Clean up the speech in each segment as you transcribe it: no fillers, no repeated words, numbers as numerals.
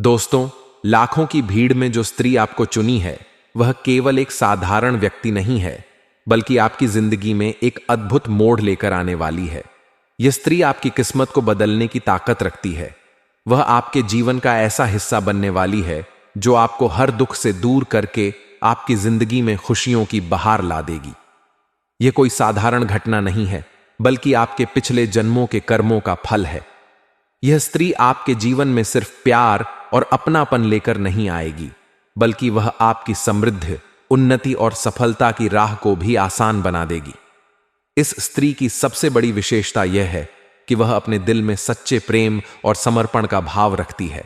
दोस्तों, लाखों की भीड़ में जो स्त्री आपको चुनी है, वह केवल एक साधारण व्यक्ति नहीं है, बल्कि आपकी जिंदगी में एक अद्भुत मोड़ लेकर आने वाली है। यह स्त्री आपकी किस्मत को बदलने की ताकत रखती है। वह आपके जीवन का ऐसा हिस्सा बनने वाली है जो आपको हर दुख से दूर करके आपकी जिंदगी में खुशियों की बहार ला देगी। यह कोई साधारण घटना नहीं है, बल्कि आपके पिछले जन्मों के कर्मों का फल है। यह स्त्री आपके जीवन में सिर्फ प्यार और अपनापन लेकर नहीं आएगी, बल्कि वह आपकी समृद्धि, उन्नति और सफलता की राह को भी आसान बना देगी। इस स्त्री की सबसे बड़ी विशेषता यह है कि वह अपने दिल में सच्चे प्रेम और समर्पण का भाव रखती है।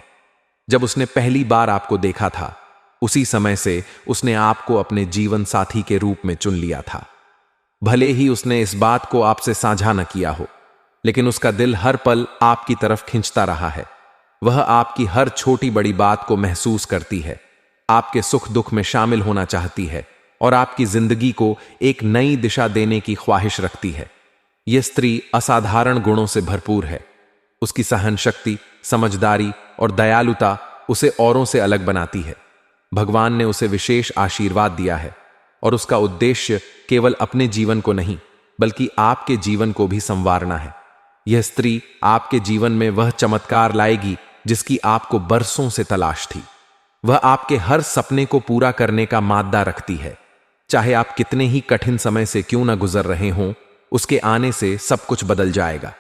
जब उसने पहली बार आपको देखा था, उसी समय से उसने आपको अपने जीवन साथी के रूप में चुन लिया था। भले ही उसने इस बात को आपसे साझा न किया हो, लेकिन उसका दिल हर पल आपकी तरफ खींचता रहा है। वह आपकी हर छोटी बड़ी बात को महसूस करती है, आपके सुख दुख में शामिल होना चाहती है और आपकी जिंदगी को एक नई दिशा देने की ख्वाहिश रखती है। यह स्त्री असाधारण गुणों से भरपूर है। उसकी सहन शक्ति, समझदारी और दयालुता उसे औरों से अलग बनाती है। भगवान ने उसे विशेष आशीर्वाद दिया है और उसका उद्देश्य केवल अपने जीवन को नहीं, बल्कि आपके जीवन को भी संवारना है। यह स्त्री आपके जीवन में वह चमत्कार लाएगी जिसकी आपको बरसों से तलाश थी। वह आपके हर सपने को पूरा करने का मादा रखती है। चाहे आप कितने ही कठिन समय से क्यों न गुजर रहे हों, उसके आने से सब कुछ बदल जाएगा।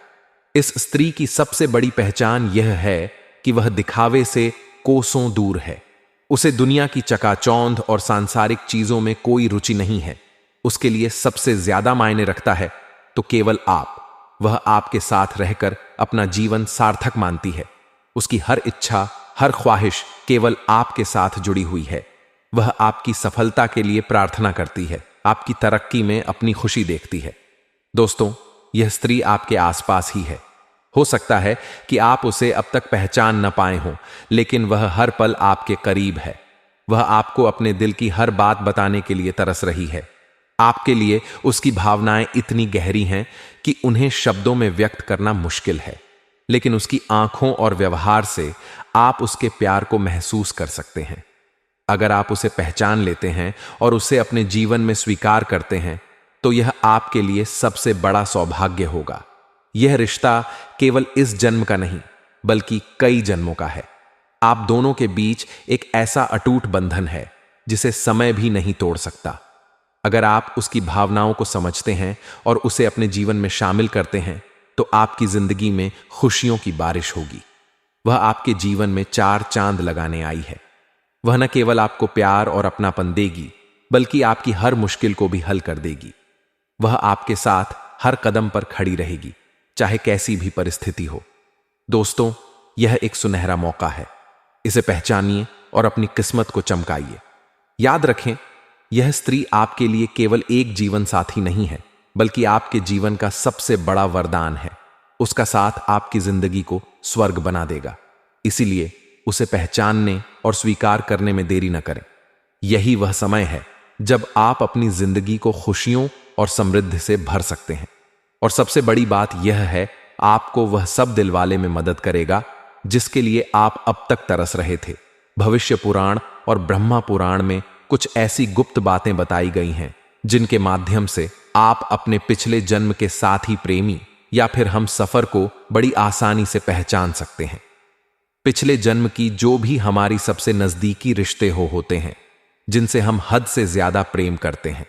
इस स्त्री की सबसे बड़ी पहचान यह है कि वह दिखावे से कोसों दूर है। उसे दुनिया की चकाचौंध और सांसारिक चीजों में कोई रुचि नहीं है। उसके लिए सबसे ज्यादा मायने रखता है तो केवल आप। वह आपके साथ रहकर अपना जीवन सार्थक मानती है। उसकी हर इच्छा, हर ख्वाहिश केवल आपके साथ जुड़ी हुई है। वह आपकी सफलता के लिए प्रार्थना करती है, आपकी तरक्की में अपनी खुशी देखती है। दोस्तों, यह स्त्री आपके आसपास ही है। हो सकता है कि आप उसे अब तक पहचान न पाए हों, लेकिन वह हर पल आपके करीब है। वह आपको अपने दिल की हर बात बताने के लिए तरस रही है। आपके लिए उसकी भावनाएं इतनी गहरी हैं कि उन्हें शब्दों में व्यक्त करना मुश्किल है, लेकिन उसकी आंखों और व्यवहार से आप उसके प्यार को महसूस कर सकते हैं। अगर आप उसे पहचान लेते हैं और उसे अपने जीवन में स्वीकार करते हैं, तो यह आपके लिए सबसे बड़ा सौभाग्य होगा। यह रिश्ता केवल इस जन्म का नहीं, बल्कि कई जन्मों का है। आप दोनों के बीच एक ऐसा अटूट बंधन है जिसे समय भी नहीं तोड़ सकता। अगर आप उसकी भावनाओं को समझते हैं और उसे अपने जीवन में शामिल करते हैं, तो आपकी जिंदगी में खुशियों की बारिश होगी। वह आपके जीवन में चार चांद लगाने आई है। वह न केवल आपको प्यार और अपनापन देगी, बल्कि आपकी हर मुश्किल को भी हल कर देगी। वह आपके साथ हर कदम पर खड़ी रहेगी, चाहे कैसी भी परिस्थिति हो। दोस्तों, यह एक सुनहरा मौका है। इसे पहचानिए और अपनी किस्मत को चमकाइए। याद रखें, यह स्त्री आपके लिए केवल एक जीवन साथी नहीं है, बल्कि आपके जीवन का सबसे बड़ा वरदान है। उसका साथ आपकी जिंदगी को स्वर्ग बना देगा। इसीलिए उसे पहचानने और स्वीकार करने में देरी न करें। यही वह समय है जब आप अपनी जिंदगी को खुशियों और समृद्धि से भर सकते हैं। और सबसे बड़ी बात यह है, आपको वह सब दिलवाले में मदद करेगा जिसके लिए आप अब तक तरस रहे थे। भविष्य पुराण और ब्रह्मा पुराण में कुछ ऐसी गुप्त बातें बताई गई हैं जिनके माध्यम से आप अपने पिछले जन्म के साथी, प्रेमी या फिर हम सफर को बड़ी आसानी से पहचान सकते हैं। पिछले जन्म की जो भी हमारी सबसे नजदीकी रिश्ते होते हैं, जिनसे हम हद से ज्यादा प्रेम करते हैं,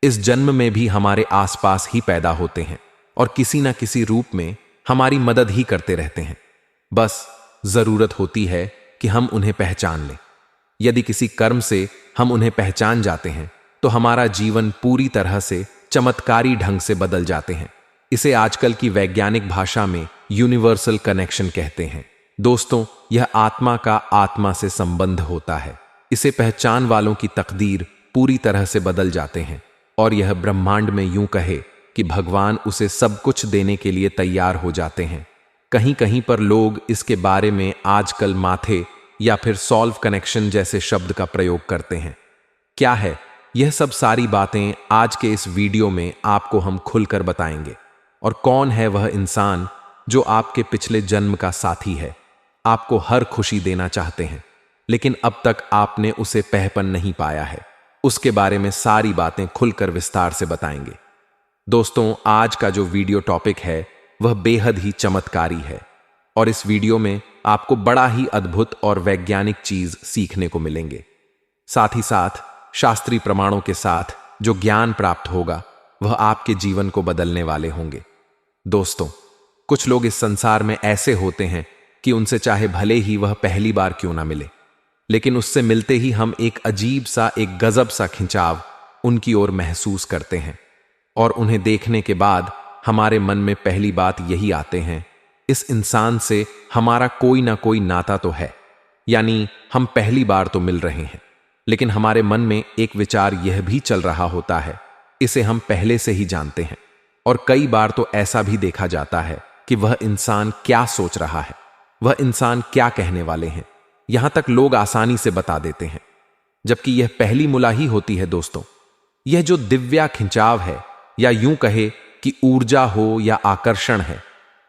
इस जन्म में भी हमारे आसपास ही पैदा होते हैं और किसी न किसी रूप में हमारी मदद ही करते रहते हैं। बस जरूरत होती है कि हम उन्हें पहचान लें। यदि किसी कर्म से हम उन्हें पहचान जाते हैं, तो हमारा जीवन पूरी तरह से चमत्कारी ढंग से बदल जाते हैं। इसे आजकल की वैज्ञानिक भाषा में यूनिवर्सल कनेक्शन कहते हैं। दोस्तों, यह आत्मा का आत्मा से संबंध होता है। इसे पहचान वालों की तकदीर पूरी तरह से बदल जाते हैं और यह ब्रह्मांड में यूं कहे कि भगवान उसे सब कुछ देने के लिए तैयार हो जाते हैं। कहीं कहीं पर लोग इसके बारे में आजकल माथे या फिर सॉल्व कनेक्शन जैसे शब्द का प्रयोग करते हैं। क्या है यह सब सारी बातें आज के इस वीडियो में आपको हम खुलकर बताएंगे। और कौन है वह इंसान जो आपके पिछले जन्म का साथी है। आपको हर खुशी देना चाहते हैं, लेकिन अब तक आपने उसे पहपन नहीं पाया है। उसके बारे में सारी बातें खुलकर विस्तार से बताएंगे। दोस्तों, आज का जो वीडियो टॉपिक है वह बेहद ही चमत्कारी है और इस वीडियो में आपको बड़ा ही अद्भुत और वैज्ञानिक चीज सीखने को मिलेंगे। साथ ही साथ शास्त्रीय प्रमाणों के साथ जो ज्ञान प्राप्त होगा वह आपके जीवन को बदलने वाले होंगे। दोस्तों, कुछ लोग इस संसार में ऐसे होते हैं कि उनसे चाहे भले ही वह पहली बार क्यों ना मिले, लेकिन उससे मिलते ही हम एक अजीब सा, एक गजब सा खिंचाव उनकी ओर महसूस करते हैं और उन्हें देखने के बाद हमारे मन में पहली बात यही आते हैं, इस इंसान से हमारा कोई ना कोई नाता तो है। यानी हम पहली बार तो मिल रहे हैं, लेकिन हमारे मन में एक विचार यह भी चल रहा होता है, इसे हम पहले से ही जानते हैं। और कई बार तो ऐसा भी देखा जाता है कि वह इंसान क्या सोच रहा है, वह इंसान क्या कहने वाले हैं, यहां तक लोग आसानी से बता देते हैं, जबकि यह पहली मुलाही होती है। दोस्तों, यह जो दिव्या खिंचाव है, या यूं कहे कि ऊर्जा हो या आकर्षण है,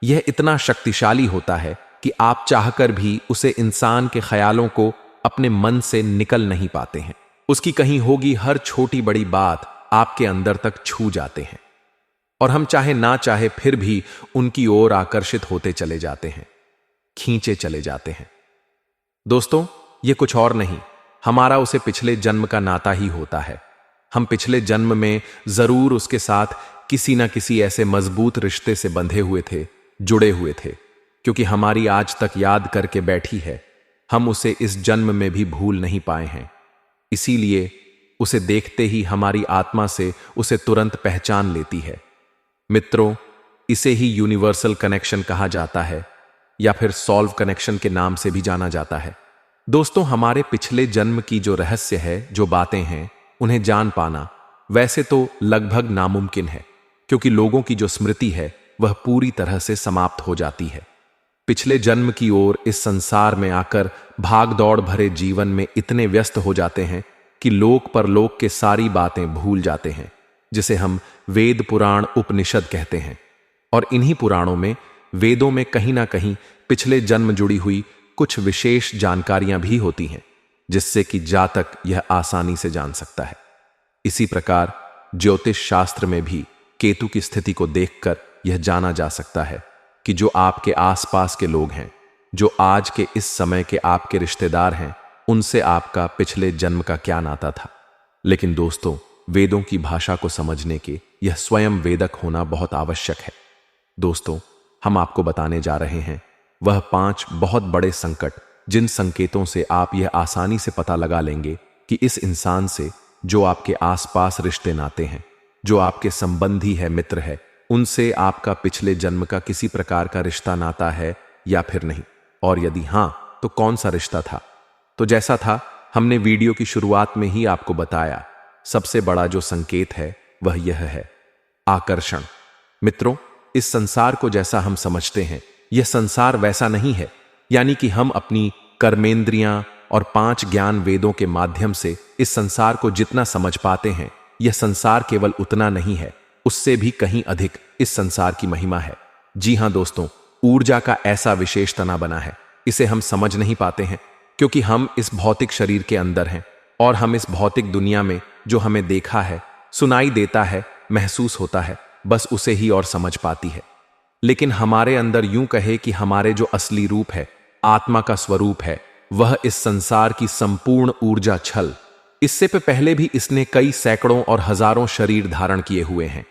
यह इतना शक्तिशाली होता है कि आप चाहकर भी उसे इंसान के ख्यालों को अपने मन से निकल नहीं पाते हैं। उसकी कहीं होगी हर छोटी बड़ी बात आपके अंदर तक छू जाते हैं और हम चाहे ना चाहे फिर भी उनकी ओर आकर्षित होते चले जाते हैं, खींचे चले जाते हैं। दोस्तों, यह कुछ और नहीं, हमारा उसे पिछले जन्म का नाता ही होता है। हम पिछले जन्म में जरूर उसके साथ किसी ना किसी ऐसे मजबूत रिश्ते से बंधे हुए थे, जुड़े हुए थे, क्योंकि हमारी आज तक याद करके बैठी है, हम उसे इस जन्म में भी भूल नहीं पाए हैं। इसीलिए उसे देखते ही हमारी आत्मा से उसे तुरंत पहचान लेती है। मित्रों, इसे ही यूनिवर्सल कनेक्शन कहा जाता है या फिर सॉल्व कनेक्शन के नाम से भी जाना जाता है। दोस्तों, हमारे पिछले जन्म की जो रहस्य है, जो बातें हैं, उन्हें जान पाना वैसे तो लगभग नामुमकिन है, क्योंकि लोगों की जो स्मृति है वह पूरी तरह से समाप्त हो जाती है। पिछले जन्म की ओर इस संसार में आकर भाग दौड़ भरे जीवन में इतने व्यस्त हो जाते हैं कि लोक परलोक के सारी बातें भूल जाते हैं, जिसे हम वेद पुराण उपनिषद कहते हैं। और इन्हीं पुराणों में, वेदों में कहीं ना कहीं पिछले जन्म जुड़ी हुई कुछ विशेष जानकारियां भी होती हैं, जिससे कि जातक यह आसानी से जान सकता है। इसी प्रकार ज्योतिष शास्त्र में भी केतु की स्थिति को देखकर यह जाना जा सकता है कि जो आपके आसपास के लोग हैं, जो आज के इस समय के आपके रिश्तेदार हैं, उनसे आपका पिछले जन्म का क्या नाता था। लेकिन दोस्तों, वेदों की भाषा को समझने के यह स्वयं वेदक होना बहुत आवश्यक है। दोस्तों, हम आपको बताने जा रहे हैं वह 5 बहुत बड़े संकट, जिन संकेतों से आप यह आसानी से पता लगा लेंगे कि इस इंसान से, जो आपके आसपास रिश्ते नाते हैं, जो आपके संबंधी है, मित्र है, उनसे आपका पिछले जन्म का किसी प्रकार का रिश्ता नाता है या फिर नहीं, और यदि हां तो कौन सा रिश्ता था। तो जैसा था हमने वीडियो की शुरुआत में ही आपको बताया, सबसे बड़ा जो संकेत है वह यह है आकर्षण। मित्रों, इस संसार को जैसा हम समझते हैं, यह संसार वैसा नहीं है। यानी कि हम अपनी कर्मेंद्रियां और 5 ज्ञान वेदों के माध्यम से इस संसार को जितना समझ पाते हैं, यह संसार केवल उतना नहीं है, उससे भी कहीं अधिक इस संसार की महिमा है। जी हां दोस्तों, ऊर्जा का ऐसा विशेष तना बना है, इसे हम समझ नहीं पाते हैं, क्योंकि हम इस भौतिक शरीर के अंदर हैं और हम इस भौतिक दुनिया में जो हमें देखा है, सुनाई देता है, महसूस होता है, बस उसे ही और समझ पाती है। लेकिन हमारे अंदर यूं कहे कि हमारे जो असली रूप है, आत्मा का स्वरूप है, वह इस संसार की संपूर्ण ऊर्जा छल। इससे पहले भी इसने कई सैकड़ों और हजारों शरीर धारण किए हुए हैं।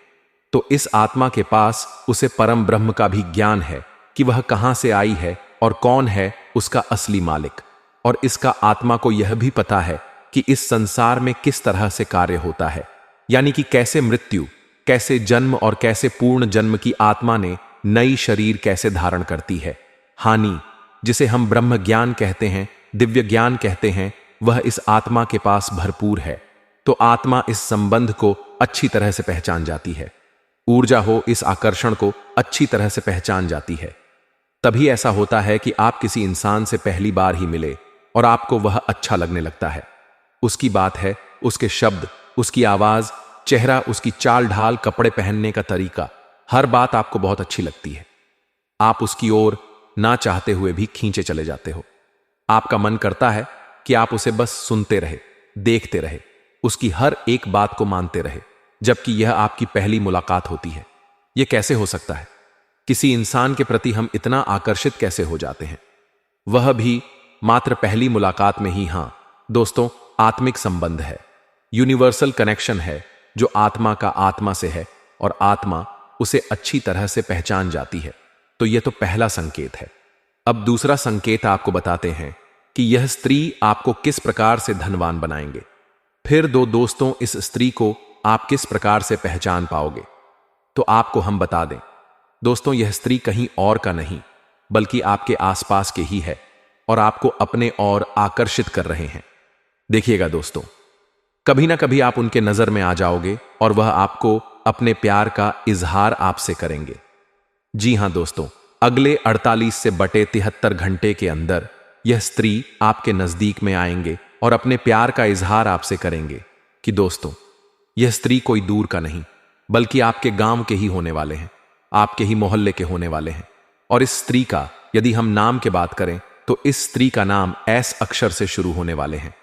तो इस आत्मा के पास उसे परम ब्रह्म का भी ज्ञान है कि वह कहां से आई है और कौन है उसका असली मालिक। और इसका आत्मा को यह भी पता है कि इस संसार में किस तरह से कार्य होता है, यानी कि कैसे मृत्यु, कैसे जन्म और कैसे पूर्ण जन्म की आत्मा ने नई शरीर कैसे धारण करती है। हानि, जिसे हम ब्रह्म ज्ञान कहते हैं, दिव्य ज्ञान कहते हैं, वह इस आत्मा के पास भरपूर है। तो आत्मा इस संबंध को अच्छी तरह से पहचान जाती है। ऊर्जा हो इस आकर्षण को अच्छी तरह से पहचान जाती है। तभी ऐसा होता है कि आप किसी इंसान से पहली बार ही मिले और आपको वह अच्छा लगने लगता है। उसकी बात है, उसके शब्द, उसकी आवाज, चेहरा, उसकी चाल ढाल, कपड़े पहनने का तरीका, हर बात आपको बहुत अच्छी लगती है। आप उसकी ओर ना चाहते हुए भी खींचे चले जाते हो। आपका मन करता है कि आप उसे बस सुनते रहे, देखते रहे, उसकी हर एक बात को मानते रहे, जबकि यह आपकी पहली मुलाकात होती है। यह कैसे हो सकता है? किसी इंसान के प्रति हम इतना आकर्षित कैसे हो जाते हैं, वह भी मात्र पहली मुलाकात में ही? हां दोस्तों, आत्मिक संबंध है, यूनिवर्सल कनेक्शन है जो आत्मा का आत्मा से है और आत्मा उसे अच्छी तरह से पहचान जाती है। तो यह तो पहला संकेत है। अब दूसरा संकेत आपको बताते हैं कि यह स्त्री आपको किस प्रकार से धनवान बनाएंगे। फिर दोस्तों, इस स्त्री को आप किस प्रकार से पहचान पाओगे? तो आपको हम बता दें दोस्तों, यह स्त्री कहीं और का नहीं बल्कि आपके आसपास के ही है और आपको अपने ओर आकर्षित कर रहे हैं। देखिएगा दोस्तों, कभी ना कभी आप उनके नजर में आ जाओगे और वह आपको अपने प्यार का इजहार आपसे करेंगे। जी हां दोस्तों, अगले 48 से बटे 73 घंटे के अंदर यह स्त्री आपके नजदीक में आएंगे और अपने प्यार का इजहार आपसे करेंगे। कि दोस्तों, यह स्त्री कोई दूर का नहीं बल्कि आपके गांव के ही होने वाले हैं, आपके ही मोहल्ले के होने वाले हैं। और इस स्त्री का यदि हम नाम की बात करें तो इस स्त्री का नाम एस अक्षर से शुरू होने वाले हैं।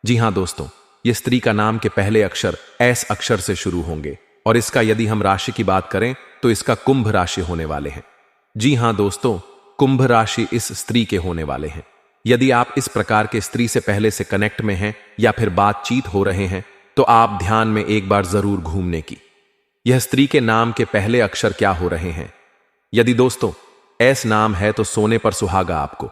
जी हां दोस्तों, यह स्त्री का नाम के पहले अक्षर एस अक्षर से शुरू होंगे और इसका यदि हम राशि की बात करें तो इसका कुंभ राशि होने वाले हैं। जी हां दोस्तों, कुंभ राशि इस स्त्री के होने वाले हैं। यदि आप इस प्रकार के स्त्री से पहले से कनेक्ट में हैं या फिर बातचीत हो रहे हैं तो आप ध्यान में एक बार जरूर घूमने की, यह स्त्री के नाम के पहले अक्षर क्या हो रहे हैं। यदि दोस्तों एस नाम है तो सोने पर सुहागा आपको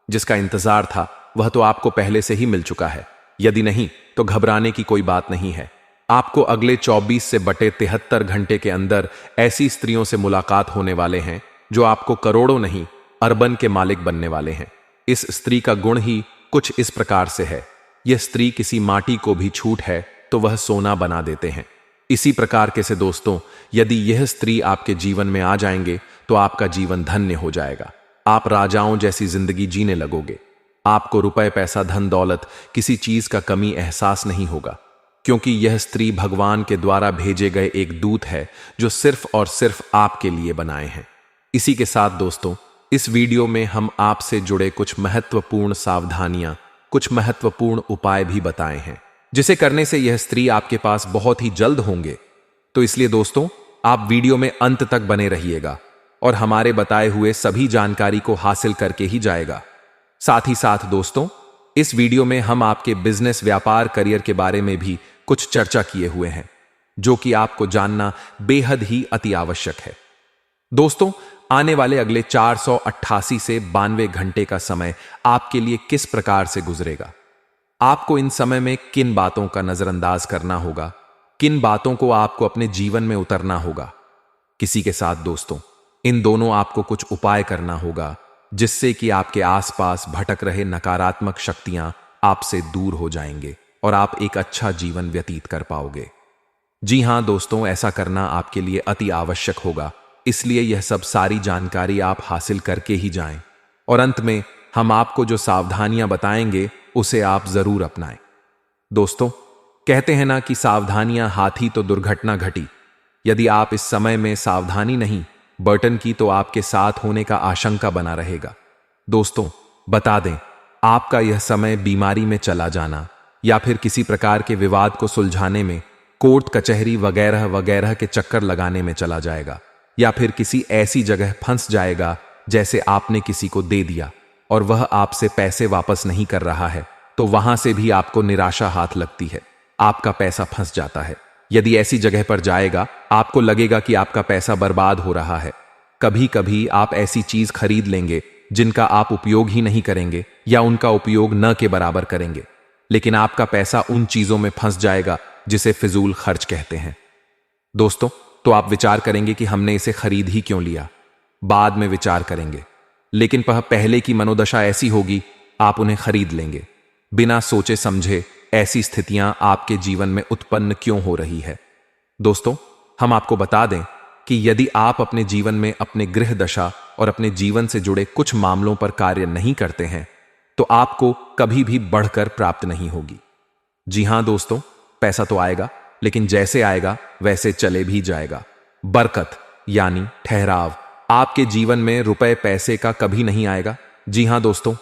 जिसका इंतजार था वह तो आपको पहले से ही मिल चुका है। यदि नहीं तो घबराने की कोई बात नहीं है। आपको अगले 24 से बटे 73 घंटे के अंदर ऐसी स्त्रियों से मुलाकात होने वाले हैं जो आपको करोड़ों नहीं अरबन के मालिक बनने वाले हैं। इस स्त्री का गुण ही कुछ इस प्रकार से है, यह स्त्री किसी माटी को भी छूट है तो वह सोना बना देते हैं। इसी प्रकार के से दोस्तों, यदि यह स्त्री आपके जीवन में आ जाएंगे तो आपका जीवन धन्य हो जाएगा। आप राजाओं जैसी जिंदगी जीने लगोगे। आपको रुपए, पैसा, धन दौलत किसी चीज का कमी एहसास नहीं होगा, क्योंकि यह स्त्री भगवान के द्वारा भेजे गए एक दूत है जो सिर्फ और सिर्फ आपके लिए बनाए हैं। इसी के साथ दोस्तों, इस वीडियो में हम आपसे जुड़े कुछ महत्वपूर्ण सावधानियां, कुछ महत्वपूर्ण उपाय भी बताए हैं जिसे करने से यह स्त्री आपके पास बहुत ही जल्द होंगे। तो इसलिए दोस्तों, आप वीडियो में अंत तक बने रहिएगा और हमारे बताए हुए सभी जानकारी को हासिल करके ही जाएगा। साथ ही साथ दोस्तों, इस वीडियो में हम आपके बिजनेस, व्यापार, करियर के बारे में भी कुछ चर्चा किए हुए हैं जो कि आपको जानना बेहद ही अति आवश्यक है। दोस्तों, आने वाले अगले 488 से 92 घंटे का समय आपके लिए किस प्रकार से गुजरेगा? आपको इन समय में किन बातों का नजरअंदाज करना होगा, किन बातों को आपको अपने जीवन में उतरना होगा? किसी के साथ दोस्तों, इन दोनों आपको कुछ उपाय करना होगा जिससे कि आपके आसपास भटक रहे नकारात्मक शक्तियां आपसे दूर हो जाएंगे और आप एक अच्छा जीवन व्यतीत कर पाओगे। जी हां दोस्तों, ऐसा करना आपके लिए अति आवश्यक होगा, इसलिए यह सब सारी जानकारी आप हासिल करके ही जाएं और अंत में हम आपको जो सावधानियां बताएंगे उसे आप जरूर अपनाएं। दोस्तों, कहते हैं ना कि सावधानियां हाथी तो दुर्घटना घटी। यदि आप इस समय में सावधानी नहीं बर्तन की तो आपके साथ होने का आशंका बना रहेगा। दोस्तों, बता दें, आपका यह समय बीमारी में चला जाना या फिर किसी प्रकार के विवाद को सुलझाने में, कोर्ट कचहरी वगैरह वगैरह के चक्कर लगाने में चला जाएगा, या फिर किसी ऐसी जगह फंस जाएगा जैसे आपने किसी को दे दिया और वह आपसे पैसे वापस नहीं कर रहा है, तो वहां से भी आपको निराशा हाथ लगती है, आपका पैसा फंस जाता है। यदि ऐसी जगह पर जाएगा, आपको लगेगा कि आपका पैसा बर्बाद हो रहा है। कभी कभी आप ऐसी चीज खरीद लेंगे जिनका आप उपयोग ही नहीं करेंगे या उनका उपयोग न के बराबर करेंगे, लेकिन आपका पैसा उन चीजों में फंस जाएगा जिसे फिजूल खर्च कहते हैं। दोस्तों, तो आप विचार करेंगे कि हमने इसे खरीद ही क्यों लिया, बाद में विचार करेंगे, लेकिन पहले की मनोदशा ऐसी होगी, आप उन्हें खरीद लेंगे बिना सोचे समझे। ऐसी स्थितियां आपके जीवन में उत्पन्न क्यों हो रही है? दोस्तों, हम आपको बता दें कि यदि आप अपने जीवन में अपने गृह दशा और अपने जीवन से जुड़े कुछ मामलों पर कार्य नहीं करते हैं तो आपको कभी भी बढ़कर प्राप्त नहीं होगी। जी हां दोस्तों, पैसा तो आएगा, लेकिन जैसे आएगा वैसे चले भी जाएगा। बरकत यानी ठहराव, आपके जीवन में रुपए पैसे का कभी नहीं आएगा। जी हां दोस्तों,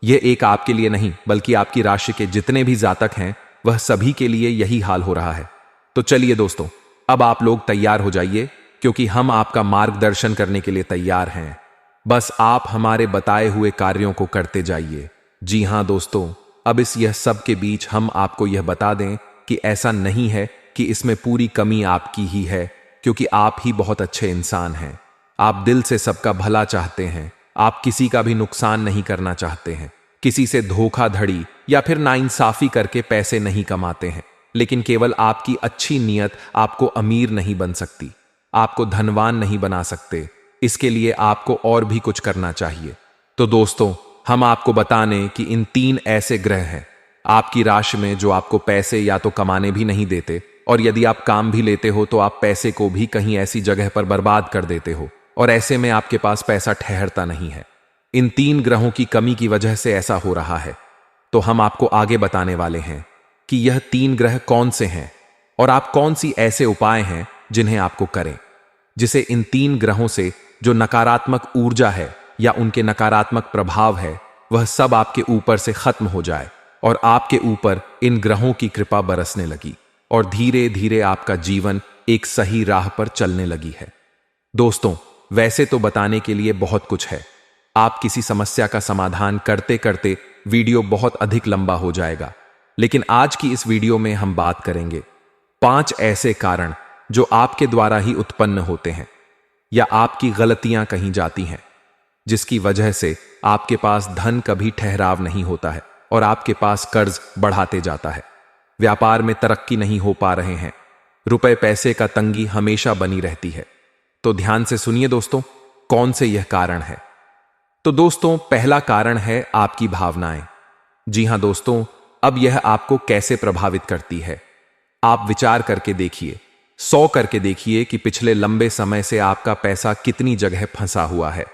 यह एक आपके लिए नहीं बल्कि आपकी राशि के जितने भी जातक हैं वह सभी के लिए यही हाल हो रहा है। तो चलिए दोस्तों, अब आप लोग तैयार हो जाइए, क्योंकि हम आपका मार्गदर्शन करने के लिए तैयार हैं। बस आप हमारे बताए हुए कार्यों को करते जाइए। जी हां दोस्तों, अब यह सब के बीच हम आपको यह बता दें कि ऐसा नहीं है कि इसमें पूरी कमी आपकी ही है, क्योंकि आप ही बहुत अच्छे इंसान हैं। आप दिल से सबका भला चाहते हैं, आप किसी का भी नुकसान नहीं करना चाहते हैं, किसी से धोखाधड़ी या फिर नाइंसाफी करके पैसे नहीं कमाते हैं। लेकिन केवल आपकी अच्छी नीयत आपको अमीर नहीं बन सकती, आपको धनवान नहीं बना सकते। इसके लिए आपको और भी कुछ करना चाहिए। तो दोस्तों, हम आपको बताने कि इन 3 ऐसे ग्रह हैं आपकी राशि में जो आपको पैसे या तो कमाने भी नहीं देते, और यदि आप काम भी लेते हो तो आप पैसे को भी कहीं ऐसी जगह पर बर्बाद कर देते हो, और ऐसे में आपके पास पैसा ठहरता नहीं है। इन 3 ग्रहों की कमी की वजह से ऐसा हो रहा है। तो हम आपको आगे बताने वाले हैं कि यह 3 ग्रह कौन से हैं और आप कौन सी ऐसे उपाय हैं जिन्हें आपको करें, जिसे इन 3 ग्रहों से जो नकारात्मक ऊर्जा है या उनके नकारात्मक प्रभाव है वह सब आपके ऊपर से खत्म हो जाए और आपके ऊपर इन ग्रहों की कृपा बरसने लगी और धीरे धीरे आपका जीवन एक सही राह पर चलने लगी है। दोस्तों, वैसे तो बताने के लिए बहुत कुछ है। आप किसी समस्या का समाधान करते करते वीडियो बहुत अधिक लंबा हो जाएगा, लेकिन आज की इस वीडियो में हम बात करेंगे 5 ऐसे कारण जो आपके द्वारा ही उत्पन्न होते हैं या आपकी गलतियां कहीं जाती हैं, जिसकी वजह से आपके पास धन कभी ठहराव नहीं होता है और आपके पास कर्ज बढ़ाते जाता है। व्यापार में तरक्की नहीं हो पा रहे हैं, रुपए पैसे का तंगी हमेशा बनी रहती है। तो ध्यान से सुनिए दोस्तों, कौन से यह कारण है। तो दोस्तों, पहला कारण है आपकी भावनाएं। जी हां दोस्तों, अब यह आपको कैसे प्रभावित करती है आप विचार करके देखिए, 100 करके देखिए कि पिछले लंबे समय से आपका पैसा कितनी जगह फंसा हुआ है।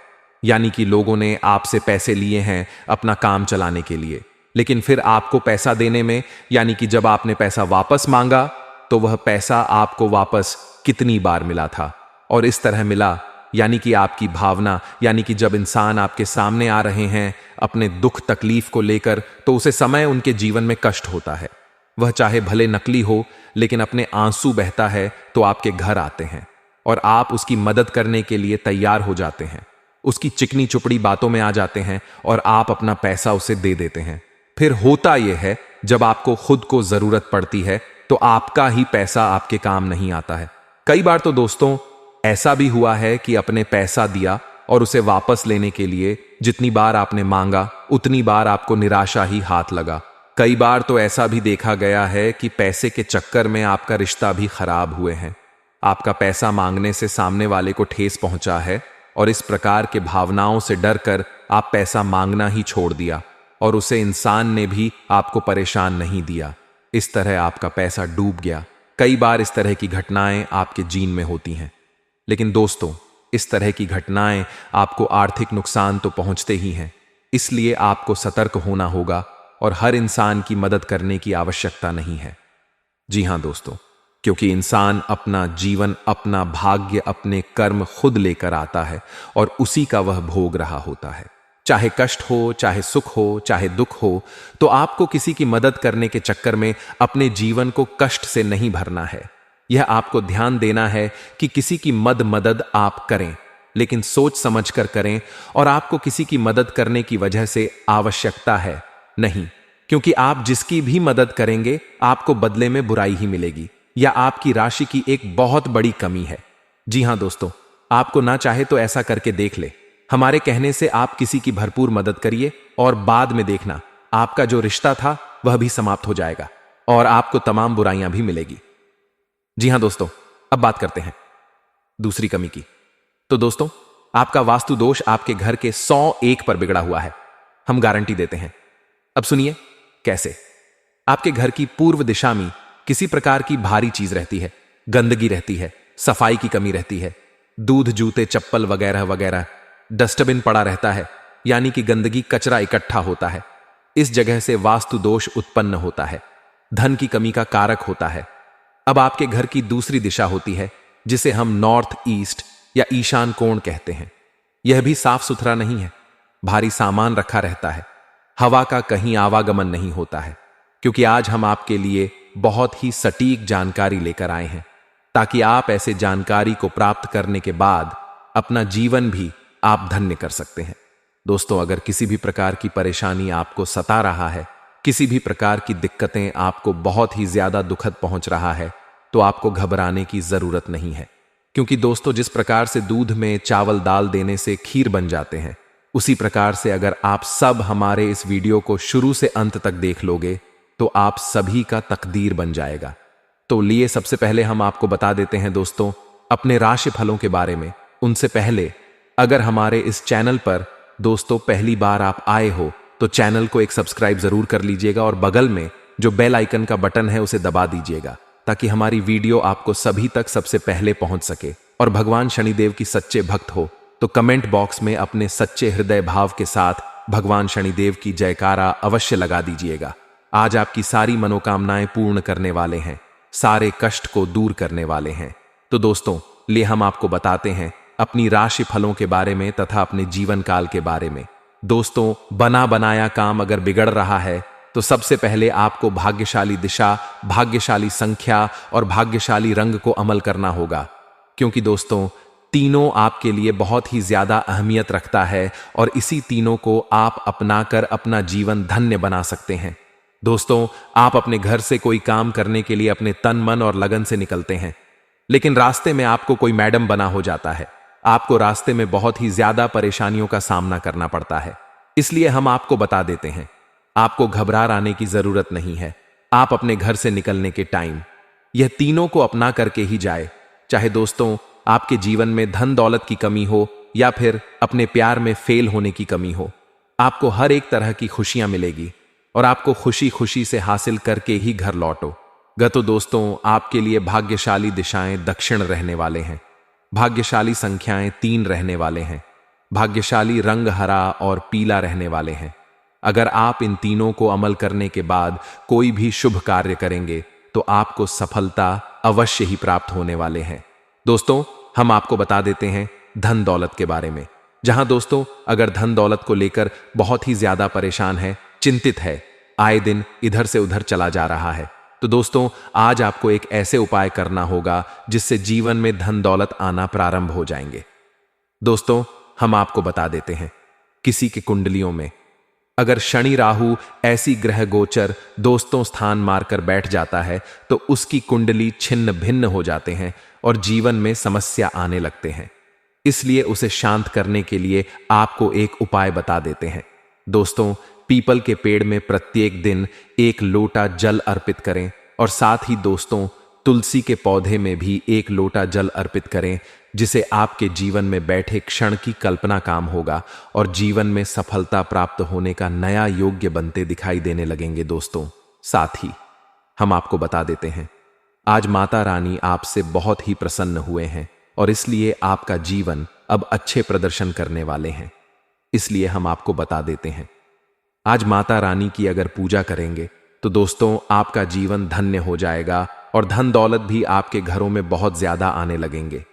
यानी कि लोगों ने आपसे पैसे लिए हैं अपना काम चलाने के लिए, लेकिन फिर आपको पैसा देने में, यानी कि जब आपने पैसा वापस मांगा तो वह पैसा आपको वापस कितनी बार मिला था और इस तरह मिला। यानी कि आपकी भावना, यानी कि जब इंसान आपके सामने आ रहे हैं अपने दुख तकलीफ को लेकर, तो उसे समय उनके जीवन में कष्ट होता है। वह चाहे भले नकली हो, लेकिन अपने आंसू बहता है तो आपके घर आते हैं और आप उसकी मदद करने के लिए तैयार हो जाते हैं। उसकी चिकनी चुपड़ी बातों में आ जाते हैं और आप अपना पैसा उसे दे देते हैं। फिर होता यह है, जब आपको खुद को जरूरत पड़ती है तो आपका ही पैसा आपके काम नहीं आता है। कई बार तो दोस्तों ऐसा भी हुआ है कि अपने पैसा दिया और उसे वापस लेने के लिए जितनी बार आपने मांगा उतनी बार आपको निराशा ही हाथ लगा। कई बार तो ऐसा भी देखा गया है कि पैसे के चक्कर में आपका रिश्ता भी खराब हुए हैं। आपका पैसा मांगने से सामने वाले को ठेस पहुंचा है और इस प्रकार के भावनाओं से डरकर आप पैसा मांगना ही छोड़ दिया और उसे इंसान ने भी आपको परेशान नहीं दिया। इस तरह आपका पैसा डूब गया। कई बार इस तरह की घटनाएं आपके जीवन में होती हैं। लेकिन दोस्तों, इस तरह की घटनाएं आपको आर्थिक नुकसान तो पहुंचते ही हैं, इसलिए आपको सतर्क होना होगा और हर इंसान की मदद करने की आवश्यकता नहीं है। जी हां दोस्तों, क्योंकि इंसान अपना जीवन, अपना भाग्य, अपने कर्म खुद लेकर आता है और उसी का वह भोग रहा होता है। चाहे कष्ट हो, चाहे सुख हो, चाहे दुख हो, तो आपको किसी की मदद करने के चक्कर में अपने जीवन को कष्ट से नहीं भरना है। यह आपको ध्यान देना है कि किसी की मदद आप करें, लेकिन सोच समझ कर करें, और आपको किसी की मदद करने की वजह से आवश्यकता है नहीं, क्योंकि आप जिसकी भी मदद करेंगे आपको बदले में बुराई ही मिलेगी या आपकी राशि की एक बहुत बड़ी कमी है। जी हां दोस्तों, आपको ना चाहे तो ऐसा करके देख ले। हमारे कहने से आप किसी की भरपूर मदद करिए और बाद में देखना आपका जो रिश्ता था वह भी समाप्त हो जाएगा और आपको तमाम बुराइयां भी मिलेगी। जी हां दोस्तों, अब बात करते हैं दूसरी कमी की। तो दोस्तों, आपका वास्तु दोष आपके घर के 101 पर बिगड़ा हुआ है। हम गारंटी देते हैं। अब सुनिए कैसे। आपके घर की पूर्व दिशा में किसी प्रकार की भारी चीज रहती है, गंदगी रहती है, सफाई की कमी रहती है, दूध, जूते, चप्पल वगैरह वगैरह, डस्टबिन पड़ा रहता है, यानी कि गंदगी, कचरा इकट्ठा होता है। इस जगह से वास्तु दोष उत्पन्न होता है, धन की कमी का कारक होता है। अब आपके घर की दूसरी दिशा होती है जिसे हम नॉर्थ ईस्ट या ईशान कोण कहते हैं। यह भी साफ सुथरा नहीं है, भारी सामान रखा रहता है, हवा का कहीं आवागमन नहीं होता है। क्योंकि आज हम आपके लिए बहुत ही सटीक जानकारी लेकर आए हैं, ताकि आप ऐसे जानकारी को प्राप्त करने के बाद अपना जीवन भी आप धन्य कर सकते हैं। दोस्तों, अगर किसी भी प्रकार की परेशानी आपको सता रहा है, किसी भी प्रकार की दिक्कतें आपको बहुत ही ज्यादा दुखद पहुंच रहा है, तो आपको घबराने की जरूरत नहीं है। क्योंकि दोस्तों, जिस प्रकार से दूध में चावल दाल देने से खीर बन जाते हैं, उसी प्रकार से अगर आप सब हमारे इस वीडियो को शुरू से अंत तक देख लोगे तो आप सभी का तकदीर बन जाएगा। तो लिए सबसे पहले हम आपको बता देते हैं दोस्तों अपने राशि फलों के बारे में। उनसे पहले अगर हमारे इस चैनल पर दोस्तों पहली बार आप आए हो तो चैनल को एक सब्सक्राइब जरूर कर लीजिएगा और बगल में जो बेल आइकन का बटन है उसे दबा दीजिएगा, ताकि हमारी वीडियो आपको सभी तक सबसे पहले पहुंच सके। और भगवान शनिदेव की सच्चे भक्त हो तो कमेंट बॉक्स में अपने सच्चे हृदय भाव के साथ भगवान शनिदेव की जयकारा अवश्य लगा दीजिएगा। आज आपकी सारी मनोकामनाएं पूर्ण करने वाले हैं, सारे कष्ट को दूर करने वाले हैं। तो दोस्तों, ले हम आपको बताते हैं अपनी राशि फलों के बारे में तथा अपने जीवन काल के बारे में। दोस्तों, बना बनाया काम अगर बिगड़ रहा है तो सबसे पहले आपको भाग्यशाली दिशा, भाग्यशाली संख्या और भाग्यशाली रंग को अमल करना होगा। क्योंकि दोस्तों, तीनों आपके लिए बहुत ही ज्यादा अहमियत रखता है और इसी तीनों को आप अपनाकर अपना जीवन धन्य बना सकते हैं। दोस्तों, आप अपने घर से कोई काम करने के लिए अपने तन मन और लगन से निकलते हैं, लेकिन रास्ते में आपको कोई मैडम बना हो जाता है। आपको रास्ते में बहुत ही ज्यादा परेशानियों का सामना करना पड़ता है। इसलिए हम आपको बता देते हैं, आपको घबरा आने की जरूरत नहीं है। आप अपने घर से निकलने के टाइम यह तीनों को अपना करके ही जाए। चाहे दोस्तों आपके जीवन में धन दौलत की कमी हो या फिर अपने प्यार में फेल होने की कमी हो, आपको हर एक तरह की खुशियां मिलेगी और आपको खुशी खुशी से हासिल करके ही घर लौटो। तो दोस्तों, आपके लिए भाग्यशाली दिशाएं दक्षिण रहने वाले हैं, भाग्यशाली संख्याएं 3 रहने वाले हैं, भाग्यशाली रंग हरा और पीला रहने वाले हैं। अगर आप इन तीनों को अमल करने के बाद कोई भी शुभ कार्य करेंगे तो आपको सफलता अवश्य ही प्राप्त होने वाले हैं। दोस्तों, हम आपको बता देते हैं धन दौलत के बारे में। जहां दोस्तों अगर धन दौलत को लेकर बहुत ही ज्यादा परेशान है, चिंतित है, आए दिन इधर से उधर चला जा रहा है, तो दोस्तों आज आपको एक ऐसे उपाय करना होगा जिससे जीवन में धन दौलत आना प्रारंभ हो जाएंगे। दोस्तों, हम आपको बता देते हैं किसी के कुंडलियों में अगर शनि राहु ऐसी ग्रह गोचर दोस्तों स्थान मारकर बैठ जाता है तो उसकी कुंडली छिन्न भिन्न हो जाते हैं और जीवन में समस्या आने लगते हैं। इसलिए उसे शांत करने के लिए आपको एक उपाय बता देते हैं। दोस्तों, पीपल के पेड़ में प्रत्येक दिन 1 लोटा जल अर्पित करें और साथ ही दोस्तों तुलसी के पौधे में भी 1 लोटा जल अर्पित करें, जिसे आपके जीवन में बैठे क्षण की कल्पना काम होगा और जीवन में सफलता प्राप्त होने का नया योग्य बनते दिखाई देने लगेंगे। दोस्तों, साथ ही हम आपको बता देते हैं आज माता रानी आपसे बहुत ही प्रसन्न हुए हैं और इसलिए आपका जीवन अब अच्छे प्रदर्शन करने वाले हैं। इसलिए हम आपको बता देते हैं आज माता रानी की अगर पूजा करेंगे तो दोस्तों आपका जीवन धन्य हो जाएगा और धन दौलत भी आपके घरों में बहुत ज्यादा आने लगेंगे।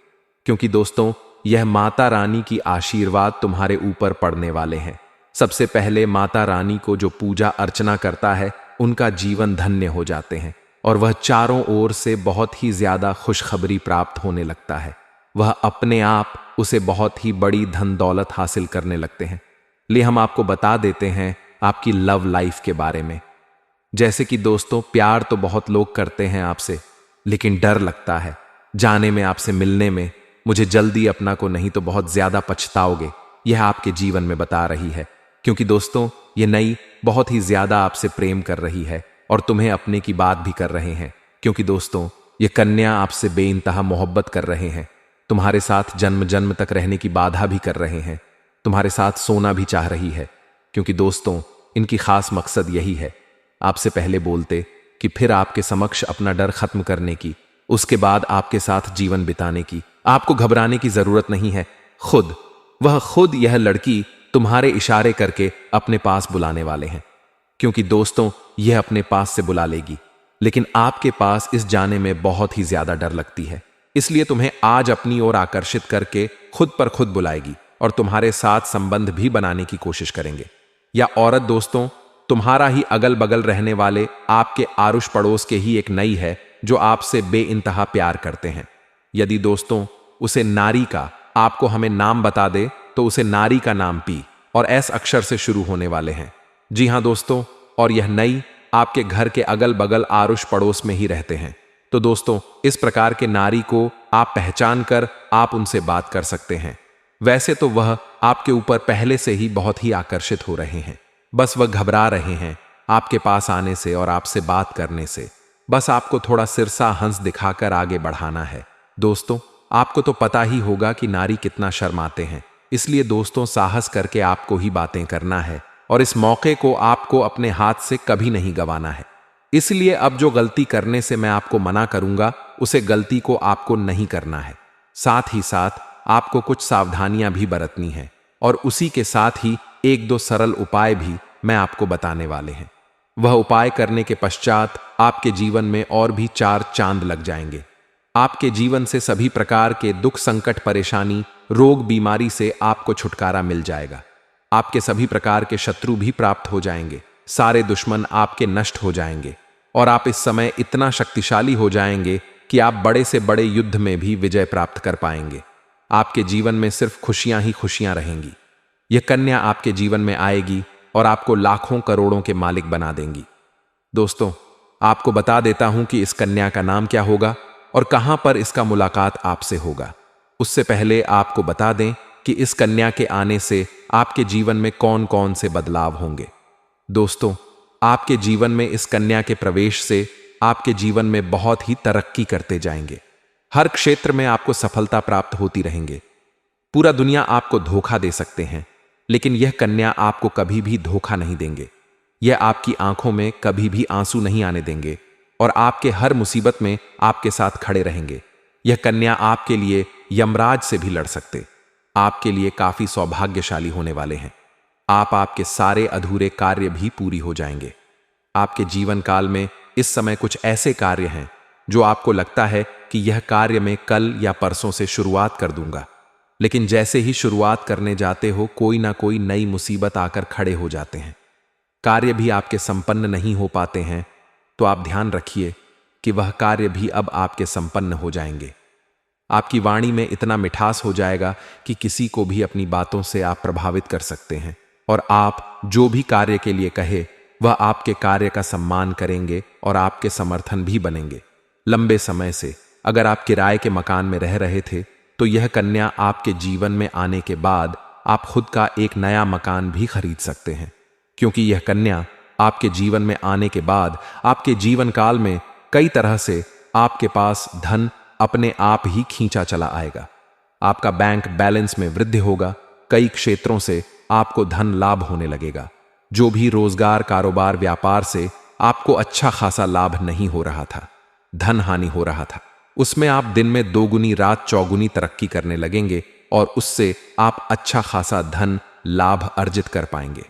क्योंकि दोस्तों यह माता रानी की आशीर्वाद तुम्हारे ऊपर पड़ने वाले हैं। सबसे पहले माता रानी को जो पूजा अर्चना करता है उनका जीवन धन्य हो जाते हैं और वह चारों ओर से बहुत ही ज्यादा खुशखबरी प्राप्त होने लगता है। वह अपने आप उसे बहुत ही बड़ी धन दौलत हासिल करने लगते हैं। लिए हम आपको बता देते हैं आपकी लव लाइफ के बारे में। जैसे कि दोस्तों प्यार तो बहुत लोग करते हैं आपसे, लेकिन डर लगता है जाने में, आपसे मिलने में, मुझे जल्दी अपना को नहीं तो बहुत ज्यादा पछताओगे, यह आपके जीवन में बता रही है। क्योंकि दोस्तों ये नई बहुत ही ज्यादा आपसे प्रेम कर रही है और तुम्हें अपने की बात भी कर रहे हैं। क्योंकि दोस्तों ये कन्या आपसे बेइंतहा मोहब्बत कर रहे हैं, तुम्हारे साथ जन्म जन्म तक रहने की बाधा भी कर रहे हैं, तुम्हारे साथ सोना भी चाह रही है। क्योंकि दोस्तों इनकी खास मकसद यही है आपसे पहले बोलते कि फिर आपके समक्ष अपना डर खत्म करने की, उसके बाद आपके साथ जीवन बिताने की। आपको घबराने की जरूरत नहीं है, वह खुद यह लड़की तुम्हारे इशारे करके अपने पास बुलाने वाले हैं। क्योंकि दोस्तों यह अपने पास से बुला लेगी, लेकिन आपके पास इस जाने में बहुत ही ज्यादा डर लगती है, इसलिए तुम्हें आज अपनी ओर आकर्षित करके खुद पर खुद बुलाएगी। और तुम्हारे साथ संबंध भी बनाने की कोशिश करेंगे। या औरत दोस्तों, तुम्हारा ही अगल बगल रहने वाले आपके आरुष पड़ोस के ही एक नई है जो आपसे बेइंतहा प्यार करते हैं। यदि दोस्तों उसे नारी का आपको हमें नाम बता दे तो उसे नारी का नाम पी और एस अक्षर से शुरू होने वाले हैं। जी हां दोस्तों, और यह नई आपके घर के अगल बगल आरुष पड़ोस में ही रहते हैं। तो दोस्तों इस प्रकार के नारी को आप पहचान कर आप उनसे बात कर सकते हैं। वैसे तो वह आपके ऊपर पहले से ही बहुत ही आकर्षित हो रहे हैं, बस वह घबरा रहे हैं आपके पास आने से और आपसे बात करने से। बस आपको थोड़ा सिरसा हंस दिखाकर आगे बढ़ाना है। दोस्तों आपको तो पता ही होगा कि नारी कितना शर्माते हैं, इसलिए दोस्तों साहस करके आपको ही बातें करना है और इस मौके को आपको अपने हाथ से कभी नहीं गंवाना है। इसलिए अब जो गलती करने से मैं आपको मना करूंगा उसे गलती को आपको नहीं करना है। साथ ही साथ आपको कुछ सावधानियां भी बरतनी है और उसी के साथ ही एक दो सरल उपाय भी मैं आपको बताने वाले हैं। वह उपाय करने के पश्चात आपके जीवन में और भी 4 चांद लग जाएंगे। आपके जीवन से सभी प्रकार के दुख, संकट, परेशानी, रोग, बीमारी से आपको छुटकारा मिल जाएगा। आपके सभी प्रकार के शत्रु भी प्राप्त हो जाएंगे, सारे दुश्मन आपके नष्ट हो जाएंगे और आप इस समय इतना शक्तिशाली हो जाएंगे कि आप बड़े से बड़े युद्ध में भी विजय प्राप्त कर पाएंगे। आपके जीवन में सिर्फ खुशियां ही खुशियां रहेंगी। यह कन्या आपके जीवन में आएगी और आपको लाखों करोड़ों के मालिक बना देंगी। दोस्तों आपको बता देता हूं कि इस कन्या का नाम क्या होगा और कहां पर इसका मुलाकात आपसे होगा। उससे पहले आपको बता दें कि इस कन्या के आने से आपके जीवन में कौन कौन से बदलाव होंगे। दोस्तों आपके जीवन में इस कन्या के प्रवेश से आपके जीवन में बहुत ही तरक्की करते जाएंगे। हर क्षेत्र में आपको सफलता प्राप्त होती रहेंगे। पूरा दुनिया आपको धोखा दे सकते हैं, लेकिन यह कन्या आपको कभी भी धोखा नहीं देंगे। यह आपकी आंखों में कभी भी आंसू नहीं आने देंगे और आपके हर मुसीबत में आपके साथ खड़े रहेंगे। यह कन्या आपके लिए यमराज से भी लड़ सकते। आपके लिए काफी सौभाग्यशाली होने वाले हैं। आपके सारे अधूरे कार्य भी पूरी हो जाएंगे। आपके जीवन काल में इस समय कुछ ऐसे कार्य हैं जो आपको लगता है कि यह कार्य मैं कल या परसों से शुरुआत कर दूंगा, लेकिन जैसे ही शुरुआत करने जाते हो कोई ना कोई नई मुसीबत आकर खड़े हो जाते हैं। कार्य भी आपके संपन्न नहीं हो पाते हैं, तो आप ध्यान रखिए कि वह कार्य भी अब आपके संपन्न हो जाएंगे। आपकी वाणी में इतना मिठास हो जाएगा कि किसी को भी अपनी बातों से आप प्रभावित कर सकते हैं और आप जो भी कार्य के लिए कहे वह आपके कार्य का सम्मान करेंगे और आपके समर्थन भी बनेंगे। लंबे समय से अगर आप किराए के मकान में रह रहे थे तो यह कन्या आपके जीवन में आने के बाद आप खुद का एक नया मकान भी खरीद सकते हैं, क्योंकि यह कन्या आपके जीवन में आने के बाद आपके जीवन काल में कई तरह से आपके पास धन अपने आप ही खींचा चला आएगा। आपका बैंक बैलेंस में वृद्धि होगा। कई क्षेत्रों से आपको धन लाभ होने लगेगा। जो भी रोजगार, कारोबार, व्यापार से आपको अच्छा खासा लाभ नहीं हो रहा था, धन हानि हो रहा था, उसमें आप दिन में 2 गुनी रात चौगुनी तरक्की करने लगेंगे और उससे आप अच्छा खासा धन लाभ अर्जित कर पाएंगे।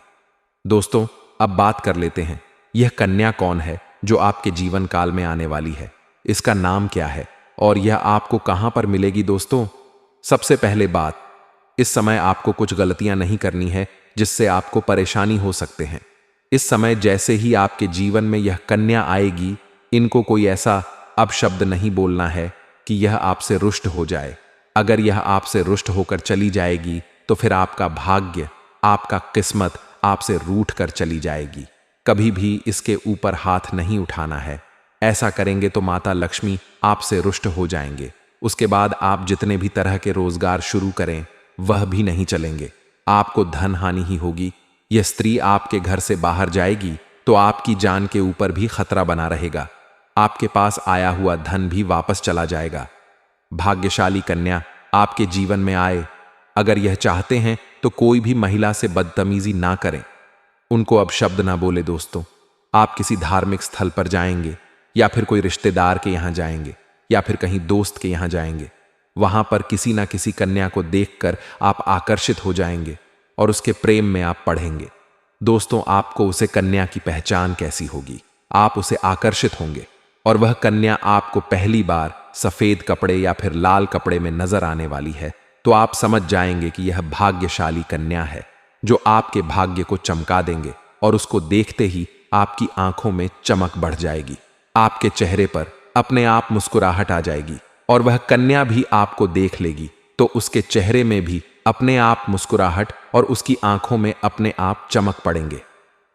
दोस्तों अब बात कर लेते हैं यह कन्या कौन है जो आपके जीवन काल में आने वाली है, इसका नाम क्या है और यह आपको कहां पर मिलेगी। दोस्तों सबसे पहले बात, इस समय आपको कुछ गलतियां नहीं करनी है जिससे आपको परेशानी हो सकते हैं। इस समय जैसे ही आपके जीवन में यह कन्या आएगी, इनको कोई ऐसा अपशब्द नहीं बोलना है कि यह आपसे रुष्ट हो जाए। अगर यह आपसे रुष्ट होकर चली जाएगी तो फिर आपका भाग्य, आपका किस्मत आपसे रूठ कर चली जाएगी। कभी भी इसके ऊपर हाथ नहीं उठाना है। ऐसा करेंगे तो माता लक्ष्मी आपसे रुष्ट हो जाएंगे। उसके बाद आप जितने भी तरह के रोजगार शुरू करें वह भी नहीं चलेंगे। आपको धन हानि ही होगी। यह स्त्री आपके घर से बाहर जाएगी तो आपकी जान के ऊपर भी खतरा बना रहेगा। आपके पास आया हुआ धन भी वापस चला जाएगा। भाग्यशाली कन्या आपके जीवन में आए, अगर यह चाहते हैं तो कोई भी महिला से बदतमीजी ना करें, उनको अब शब्द ना बोले। दोस्तों आप किसी धार्मिक स्थल पर जाएंगे या फिर कोई रिश्तेदार के यहां जाएंगे या फिर कहीं दोस्त के यहां जाएंगे, वहां पर किसी ना किसी कन्या को देखकर आप आकर्षित हो जाएंगे और उसके प्रेम में आप पड़ेंगे। दोस्तों आपको उसे कन्या की पहचान कैसी होगी, आप उसे आकर्षित होंगे और वह कन्या आपको पहली बार सफेद कपड़े या फिर लाल कपड़े में नजर आने वाली है। तो आप समझ जाएंगे कि यह भाग्यशाली कन्या है जो आपके भाग्य को चमका देंगे और उसको देखते ही आपकी आंखों में चमक बढ़ जाएगी। आपके चेहरे पर अपने आप मुस्कुराहट आ जाएगी और वह कन्या भी आपको देख लेगी तो उसके चेहरे में भी अपने आप मुस्कुराहट और उसकी आंखों में अपने आप चमक पड़ेंगे।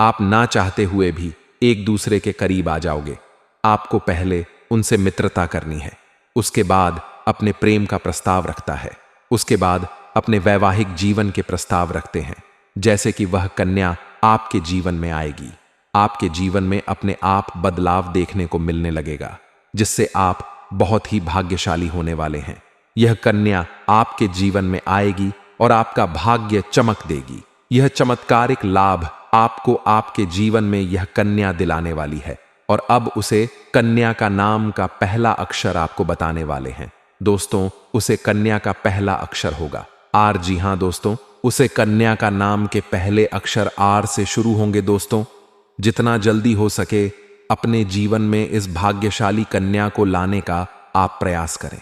आप ना चाहते हुए भी एक दूसरे के करीब आ जाओगे। आपको पहले उनसे मित्रता करनी है, उसके बाद अपने प्रेम का प्रस्ताव रखता है, उसके बाद अपने वैवाहिक जीवन के प्रस्ताव रखते हैं। जैसे कि वह कन्या आपके जीवन में आएगी, आपके जीवन में अपने आप बदलाव देखने को मिलने लगेगा जिससे आप बहुत ही भाग्यशाली होने वाले हैं। यह कन्या आपके जीवन में आएगी और आपका भाग्य चमक देगी। यह चमत्कारिक लाभ आपको आपके जीवन में यह कन्या दिलाने वाली है और अब उसे कन्या का नाम का पहला अक्षर आपको बताने वाले हैं। दोस्तों, उसे कन्या का पहला अक्षर होगा आर। जी हां दोस्तों, उसे कन्या का नाम के पहले अक्षर आर से शुरू होंगे। दोस्तों, जितना जल्दी हो सके अपने जीवन में इस भाग्यशाली कन्या को लाने का आप प्रयास करें।